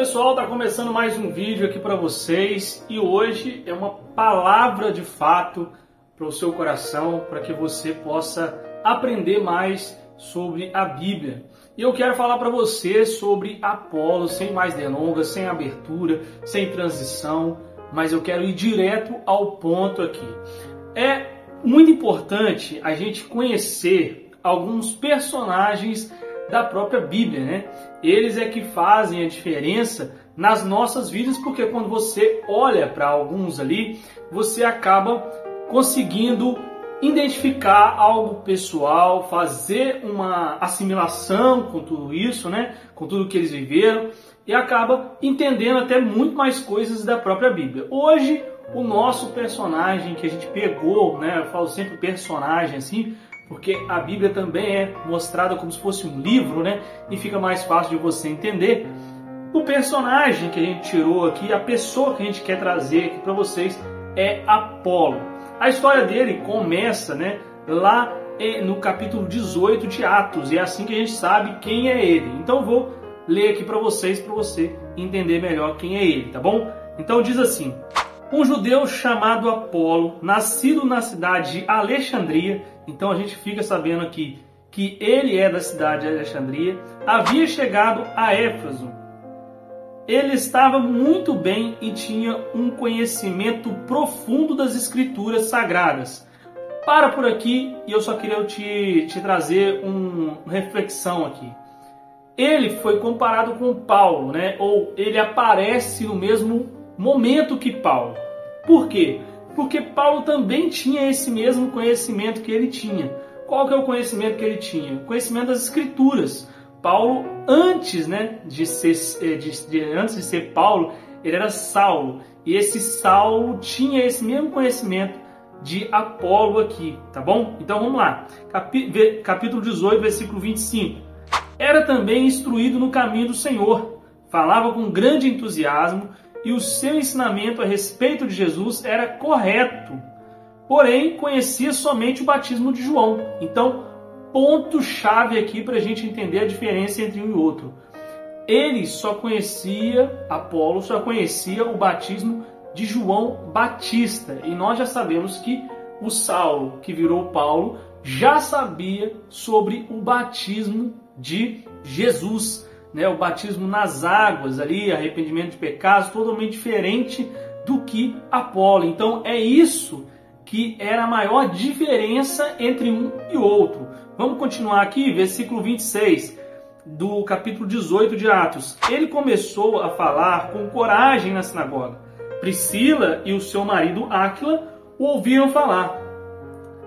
pessoal, está começando mais um vídeo aqui para vocês e hoje é uma palavra de fato para o seu coração, para que você possa aprender mais sobre a Bíblia. E eu quero falar para você sobre Apolo, sem mais delongas, sem abertura, sem transição, mas eu quero ir direto ao ponto aqui. É muito importante a gente conhecer alguns personagens da própria Bíblia, né? Eles é que fazem a diferença nas nossas vidas, porque quando você olha para alguns ali, você acaba conseguindo identificar algo pessoal, fazer uma assimilação com tudo isso, né? Com tudo que eles viveram e acaba entendendo até muito mais coisas da própria Bíblia. Hoje, o nosso personagem que a gente pegou, né? Eu falo sempre personagem assim, porque a Bíblia também é mostrada como se fosse um livro, né? E fica mais fácil de você entender. O personagem que a gente tirou aqui, a pessoa que a gente quer trazer aqui para vocês é Apolo. A história dele começa, né, lá no capítulo 18 de Atos, e é assim que a gente sabe quem é ele. Então eu vou ler aqui para você entender melhor quem é ele, tá bom? Então diz assim: um judeu chamado Apolo, nascido na cidade de Alexandria, então a gente fica sabendo aqui que ele é da cidade de Alexandria, havia chegado a Éfeso. Ele estava muito bem e tinha um conhecimento profundo das escrituras sagradas. Para por aqui e eu só queria te trazer uma reflexão aqui. Ele foi comparado com Paulo, né? Ou ele aparece no mesmo momento que Paulo. Por quê? Porque Paulo também tinha esse mesmo conhecimento que ele tinha. Qual que é o conhecimento que ele tinha? O conhecimento das escrituras. Paulo, antes de ser Paulo, ele era Saulo. E esse Saulo tinha esse mesmo conhecimento de Apolo aqui, tá bom? Então vamos lá. Capítulo 18, versículo 25. Era também instruído no caminho do Senhor. Falava com grande entusiasmo e o seu ensinamento a respeito de Jesus era correto. Porém, conhecia somente o batismo de João. Então, ponto-chave aqui para a gente entender a diferença entre um e outro. Apolo só conhecia o batismo de João Batista. E nós já sabemos que o Saulo, que virou Paulo, já sabia sobre o batismo de Jesus, né? O batismo nas águas, ali, arrependimento de pecados, totalmente diferente do que Apolo. Então é isso que era a maior diferença entre um e outro. Vamos continuar aqui, versículo 26 do capítulo 18 de Atos. Ele começou a falar com coragem na sinagoga. Priscila e o seu marido Áquila o ouviram falar.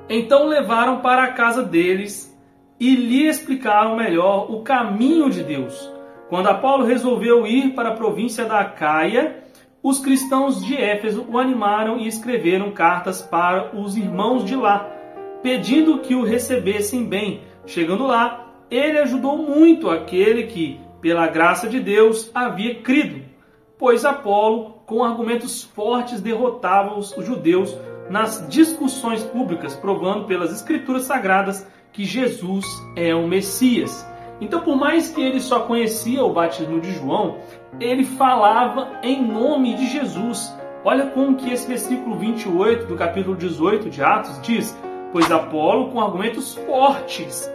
Então levaram para a casa deles e lhe explicaram melhor o caminho de Deus. Quando Apolo resolveu ir para a província da Acaia, os cristãos de Éfeso o animaram e escreveram cartas para os irmãos de lá, pedindo que o recebessem bem. Chegando lá, ele ajudou muito aquele que, pela graça de Deus, havia crido, pois Apolo, com argumentos fortes, derrotava os judeus nas discussões públicas, provando pelas escrituras sagradas que Jesus é o Messias. Então, por mais que ele só conhecia o batismo de João, ele falava em nome de Jesus. Olha como que esse versículo 28 do capítulo 18 de Atos diz: pois Apolo, com argumentos fortes,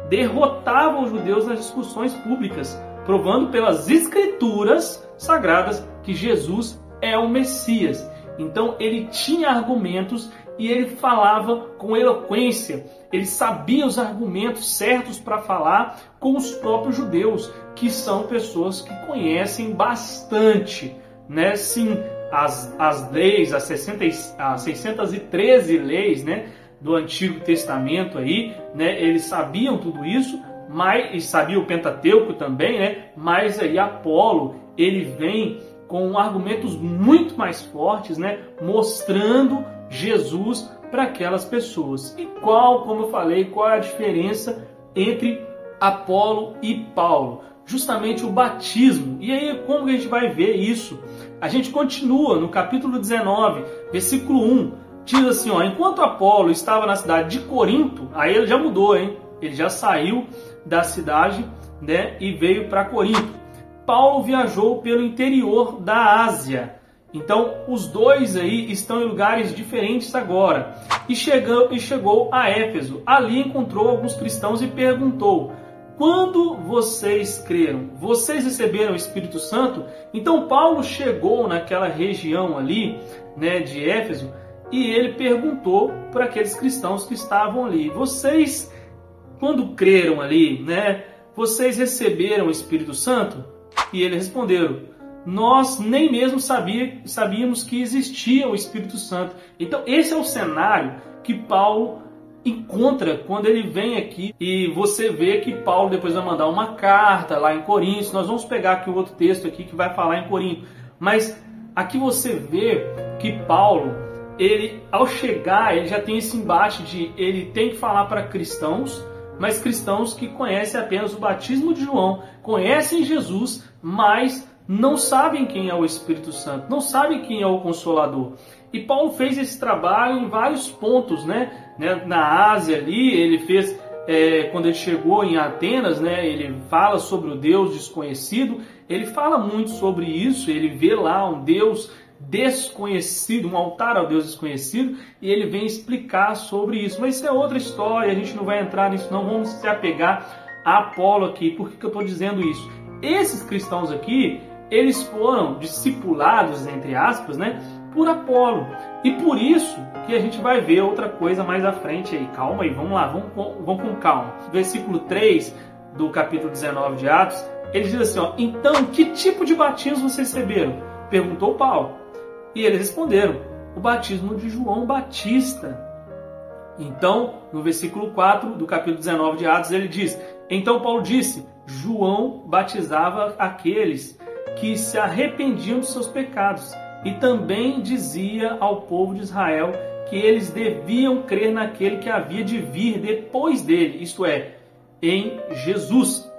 derrotava os judeus nas discussões públicas, provando pelas escrituras sagradas que Jesus é o Messias. Então ele tinha argumentos e ele falava com eloquência. Ele sabia os argumentos certos para falar com os próprios judeus, que são pessoas que conhecem bastante, né? Sim, as leis, as 613 leis, né, do Antigo Testamento aí, né? Eles sabiam tudo isso, mas sabiam o Pentateuco também, né? Mas aí Apolo, ele vem com argumentos muito mais fortes, né? Mostrando Jesus para aquelas pessoas. E como eu falei, qual é a diferença entre Apolo e Paulo? Justamente o batismo. E aí, como que a gente vai ver isso? A gente continua no capítulo 19, versículo 1. Diz assim, ó: enquanto Apolo estava na cidade de Corinto, aí ele já mudou, hein? Ele já saiu da cidade, né, e veio para Corinto. Paulo viajou pelo interior da Ásia. Então, os dois aí estão em lugares diferentes agora. E chegou a Éfeso. Ali encontrou alguns cristãos e perguntou: quando vocês creram, vocês receberam o Espírito Santo? Então, Paulo chegou naquela região ali, né, de Éfeso, e ele perguntou para aqueles cristãos que estavam ali: vocês, quando creram ali, né, vocês receberam o Espírito Santo? E eles responderam: nós nem mesmo sabíamos que existia o Espírito Santo. Então esse é o cenário que Paulo encontra quando ele vem aqui, e você vê que Paulo depois vai mandar uma carta lá em Corinto. Nós vamos pegar aqui um outro texto aqui que vai falar em Corinto, mas aqui você vê que Paulo, ele ao chegar, ele já tem esse embate de ele tem que falar para cristãos, mas cristãos que conhecem apenas o batismo de João, conhecem Jesus, mas não sabem quem é o Espírito Santo, não sabem quem é o Consolador. E Paulo fez esse trabalho em vários pontos, né? Na Ásia ali, ele fez, quando ele chegou em Atenas, né? Ele fala sobre o Deus desconhecido, ele fala muito sobre isso, ele vê lá um Deus desconhecido, um altar ao Deus desconhecido, e ele vem explicar sobre isso. Mas isso é outra história, a gente não vai entrar nisso, não vamos se apegar a Apolo aqui. Por que eu estou dizendo isso? Esses cristãos aqui, eles foram discipulados, entre aspas, né, por Apolo. E por isso que a gente vai ver outra coisa mais à frente aí. Calma aí, vamos lá, vamos com calma. Versículo 3 do capítulo 19 de Atos, ele diz assim, ó: então, que tipo de batismo vocês receberam? Perguntou Paulo. E eles responderam: o batismo de João Batista. Então, no versículo 4 do capítulo 19 de Atos, ele diz: então Paulo disse: João batizava aqueles que se arrependiam de seus pecados, e também dizia ao povo de Israel que eles deviam crer naquele que havia de vir depois dele, isto é, em Jesus.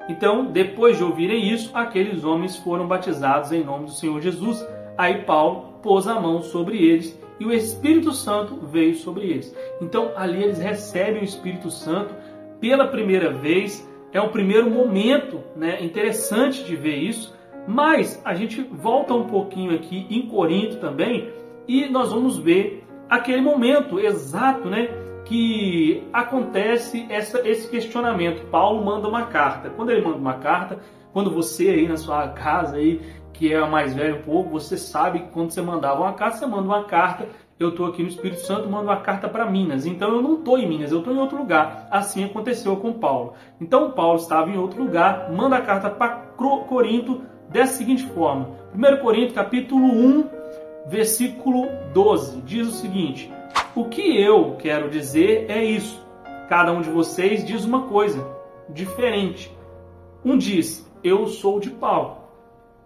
Então, depois de ouvirem isso, aqueles homens foram batizados em nome do Senhor Jesus. Aí Paulo pôs a mão sobre eles e o Espírito Santo veio sobre eles. Então, ali eles recebem o Espírito Santo pela primeira vez. É um primeiro momento, né, interessante de ver isso. Mas a gente volta um pouquinho aqui em Corinto também e nós vamos ver aquele momento exato, né, que acontece esse questionamento. Paulo manda uma carta. Quando ele manda uma carta, quando você aí na sua casa, aí, que é a mais velha um pouco, você sabe que quando você mandava uma carta, você manda uma carta. Eu estou aqui no Espírito Santo, mando uma carta para Minas. Então eu não estou em Minas, eu estou em outro lugar. Assim aconteceu com Paulo. Então Paulo estava em outro lugar, manda a carta para Corinto dessa seguinte forma. 1 Coríntios capítulo 1, versículo 12, diz o seguinte: o que eu quero dizer é isso. Cada um de vocês diz uma coisa diferente. Um diz: eu sou de Paulo.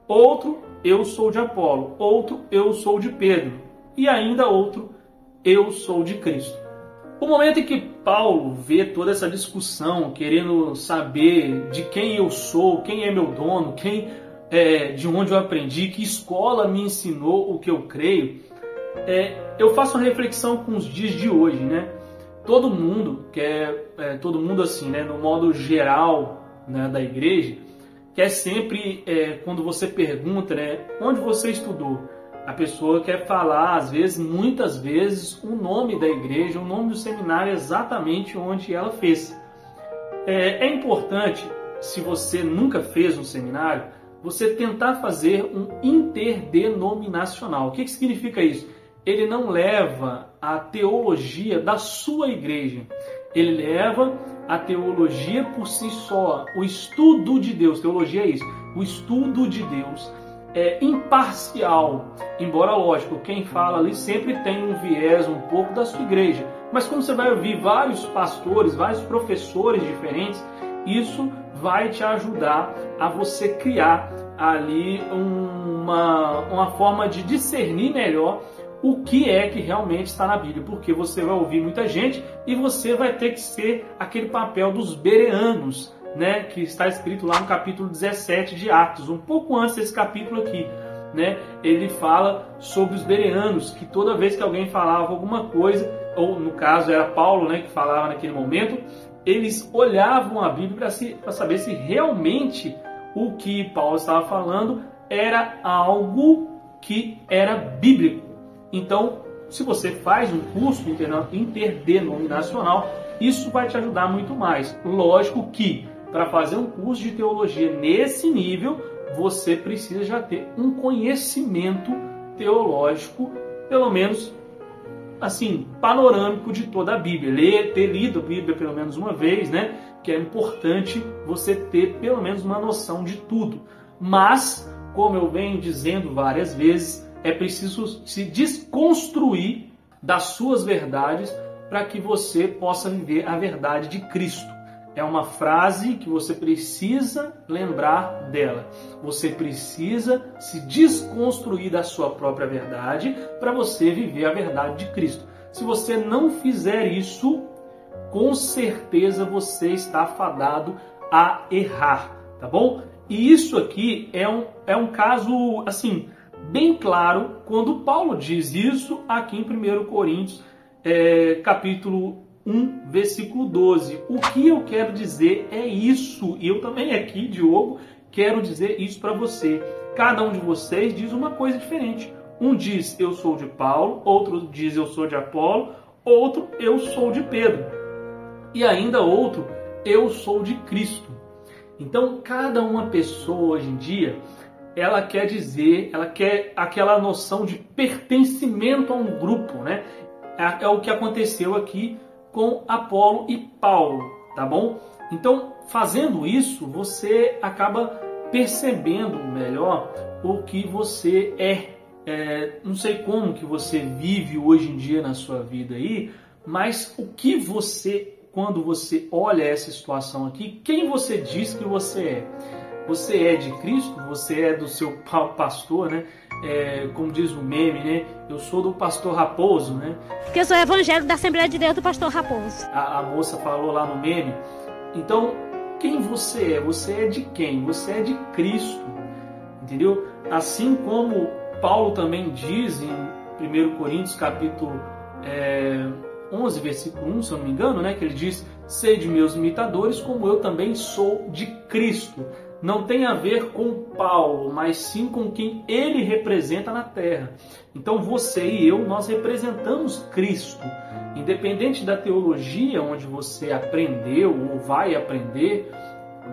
Outro: eu sou de Apolo. Outro: eu sou de Pedro. E ainda outro: eu sou de Cristo. O momento em que Paulo vê toda essa discussão, querendo saber de quem eu sou, quem é meu dono, de onde eu aprendi, que escola me ensinou o que eu creio, eu faço uma reflexão com os dias de hoje, né? Todo mundo todo mundo assim, né, no modo geral, né, da igreja, quer sempre, quando você pergunta, né, onde você estudou, a pessoa quer falar, às vezes, muitas vezes, o nome da igreja, o nome do seminário, exatamente onde ela fez. É importante, se você nunca fez um seminário, você tentar fazer um interdenominacional. O que significa isso? Ele não leva a teologia da sua igreja. Ele leva a teologia por si só, o estudo de Deus. Teologia é isso, o estudo de Deus é imparcial. Embora, lógico, quem fala ali sempre tem um viés um pouco da sua igreja. Mas como você vai ouvir vários pastores, vários professores diferentes, isso vai te ajudar a você criar ali uma forma de discernir melhor o que é que realmente está na Bíblia, porque você vai ouvir muita gente e você vai ter que ser aquele papel dos bereanos, né, que está escrito lá no capítulo 17 de Atos, um pouco antes desse capítulo aqui, né, ele fala sobre os bereanos, que toda vez que alguém falava alguma coisa, ou no caso era Paulo, né, que falava naquele momento, eles olhavam a Bíblia para saber se realmente o que Paulo estava falando era algo que era bíblico. Então, se você faz um curso interdenominacional, isso vai te ajudar muito mais. Lógico que para fazer um curso de teologia nesse nível, você precisa já ter um conhecimento teológico, pelo menos assim, panorâmico de toda a Bíblia. Ter lido a Bíblia pelo menos uma vez, né? Que é importante você ter pelo menos uma noção de tudo. Mas, como eu venho dizendo várias vezes, é preciso se desconstruir das suas verdades para que você possa viver a verdade de Cristo. É uma frase que você precisa lembrar dela. Você precisa se desconstruir da sua própria verdade para você viver a verdade de Cristo. Se você não fizer isso, com certeza você está fadado a errar, tá bom? E isso aqui é um caso, assim, bem claro quando Paulo diz isso aqui em 1 Coríntios, capítulo 1, versículo 12. O que eu quero dizer é isso. E eu também aqui, Diogo, quero dizer isso para você. Cada um de vocês diz uma coisa diferente. Um diz eu sou de Paulo, outro diz eu sou de Apolo, outro eu sou de Pedro. E ainda outro, eu sou de Cristo. Então, cada uma pessoa hoje em dia, ela quer dizer, ela quer aquela noção de pertencimento a um grupo, né? É o que aconteceu aqui com Apolo e Paulo, tá bom? Então, fazendo isso, você acaba percebendo melhor o que você não sei como que você vive hoje em dia na sua vida aí, mas o que você, quando você olha essa situação aqui, quem você diz que você é? Você é de Cristo? Você é do seu pastor, né? Como diz o meme, né? Eu sou do pastor Raposo, né? Porque eu sou evangélico da Assembleia de Deus do pastor Raposo. A moça falou lá no meme. Então, quem você é? Você é de quem? Você é de Cristo, entendeu? Assim como Paulo também diz em 1 Coríntios capítulo 11, versículo 1, se eu não me engano, né? Que ele diz, sede meus imitadores, como eu também sou de Cristo. Não tem a ver com Paulo, mas sim com quem ele representa na terra. Então você e eu, nós representamos Cristo. Independente da teologia onde você aprendeu ou vai aprender,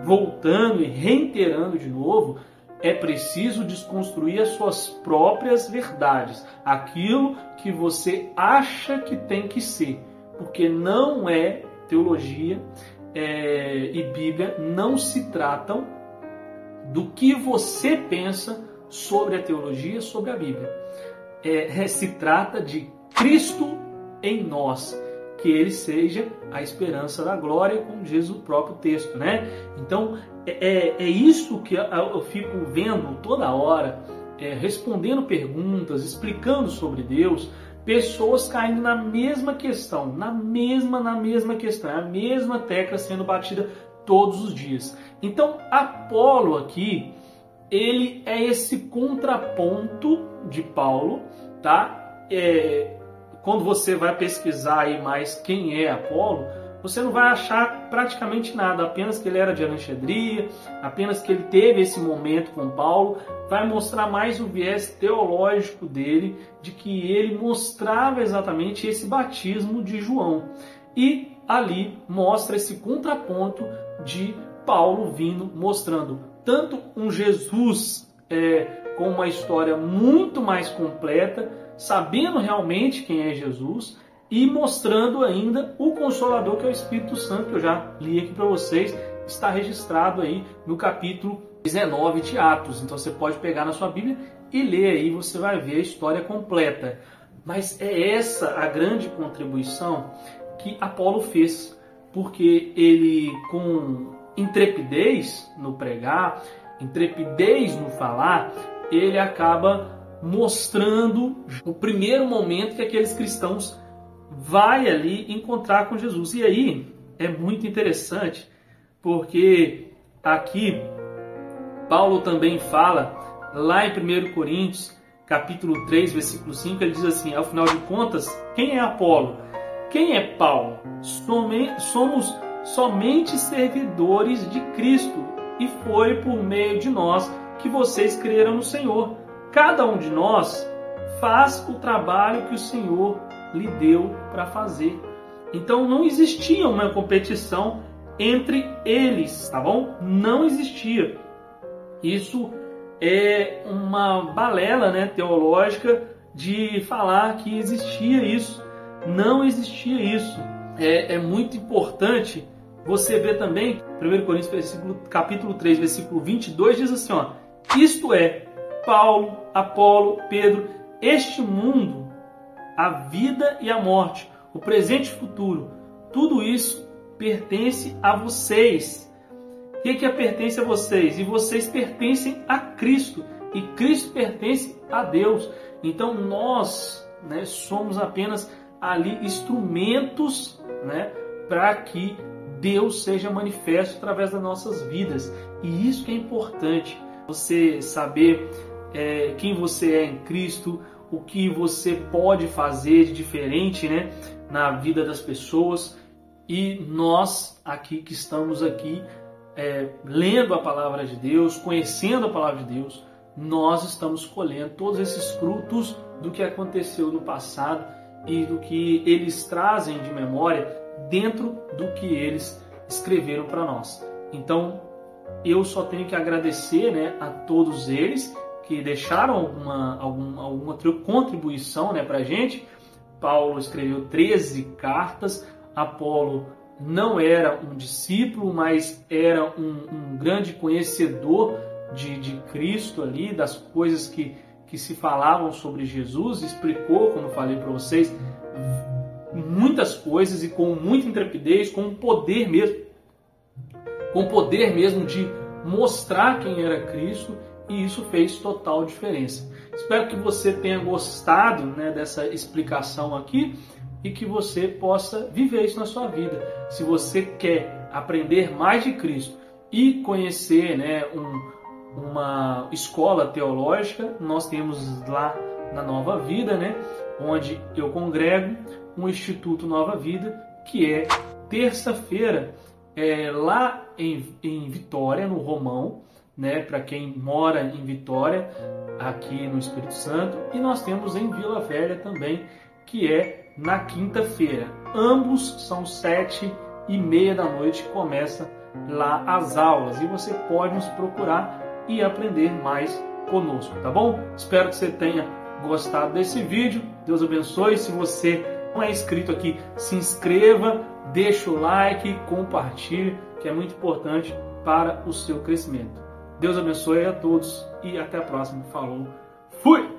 voltando e reiterando de novo, é preciso desconstruir as suas próprias verdades. Aquilo que você acha que tem que ser. Porque não é teologia e Bíblia não se tratam do que você pensa sobre a teologia, sobre a Bíblia. Se trata de Cristo em nós, que Ele seja a esperança da glória, como diz o próprio texto, né? Então, é isso que eu fico vendo toda hora, respondendo perguntas, explicando sobre Deus, pessoas caindo na mesma questão, na mesma questão, a mesma tecla sendo batida todos os dias. Então, Apolo aqui, ele é esse contraponto de Paulo, tá? Quando você vai pesquisar aí mais quem é Apolo, você não vai achar praticamente nada, apenas que ele era de Alexandria, apenas que ele teve esse momento com Paulo. Vai mostrar mais o viés teológico dele, de que ele mostrava exatamente esse batismo de João. E ali mostra esse contraponto de Paulo vindo, mostrando tanto um Jesus com uma história muito mais completa, sabendo realmente quem é Jesus, e mostrando ainda o Consolador, que é o Espírito Santo, que eu já li aqui para vocês, está registrado aí no capítulo 19 de Atos. Então você pode pegar na sua Bíblia e ler aí, você vai ver a história completa. Mas é essa a grande contribuição que Apolo fez, porque ele, com intrepidez no pregar, intrepidez no falar, ele acaba mostrando o primeiro momento que aqueles cristãos vai ali encontrar com Jesus. E aí é muito interessante, porque aqui Paulo também fala, lá em 1 Coríntios, capítulo 3, versículo 5, ele diz assim, ao final de contas, quem é Apolo? Quem é Paulo? Somos somente servidores de Cristo. e foi por meio de nós que vocês creram no Senhor. Cada um de nós faz o trabalho que o Senhor lhe deu para fazer. Então não existia uma competição entre eles, tá bom? Não existia. Isso é uma balela, né, teológica de falar que existia isso. Não existia isso. É muito importante você ver também, 1 Coríntios capítulo 3, versículo 22, diz assim, ó, isto é, Paulo, Apolo, Pedro, este mundo, a vida e a morte, o presente e o futuro, tudo isso pertence a vocês. O que pertence a vocês? E vocês pertencem a Cristo, e Cristo pertence a Deus. Então nós, né, somos apenas ali instrumentos, né, para que Deus seja manifesto através das nossas vidas. E isso que é importante, você saber quem você é em Cristo, o que você pode fazer de diferente, né, na vida das pessoas. E nós aqui que estamos aqui lendo a palavra de Deus, conhecendo a palavra de Deus, nós estamos colhendo todos esses frutos do que aconteceu no passado e do que eles trazem de memória dentro do que eles escreveram para nós. Então, eu só tenho que agradecer, né, a todos eles que deixaram alguma contribuição, né, para a gente. Paulo escreveu 13 cartas, Apolo não era um discípulo, mas era um grande conhecedor de Cristo ali, das coisas que se falavam sobre Jesus, explicou, como eu falei para vocês, muitas coisas e com muita intrepidez, com poder mesmo de mostrar quem era Cristo, e isso fez total diferença. Espero que você tenha gostado, né, dessa explicação aqui e que você possa viver isso na sua vida. Se você quer aprender mais de Cristo e conhecer, né, uma escola teológica, nós temos lá na Nova Vida, né, onde eu congrego, um Instituto Nova Vida, que é terça-feira, lá em Vitória, no Romão, né, para quem mora em Vitória, aqui no Espírito Santo, e nós temos em Vila Velha também, que é na quinta-feira. Ambos são 7h30 da noite, começa lá as aulas, e você pode nos procurar e aprender mais conosco, tá bom? Espero que você tenha gostado desse vídeo. Deus abençoe. Se você não é inscrito aqui, se inscreva, deixa o like, compartilhe, que é muito importante para o seu crescimento. Deus abençoe a todos e até a próxima. Falou, fui!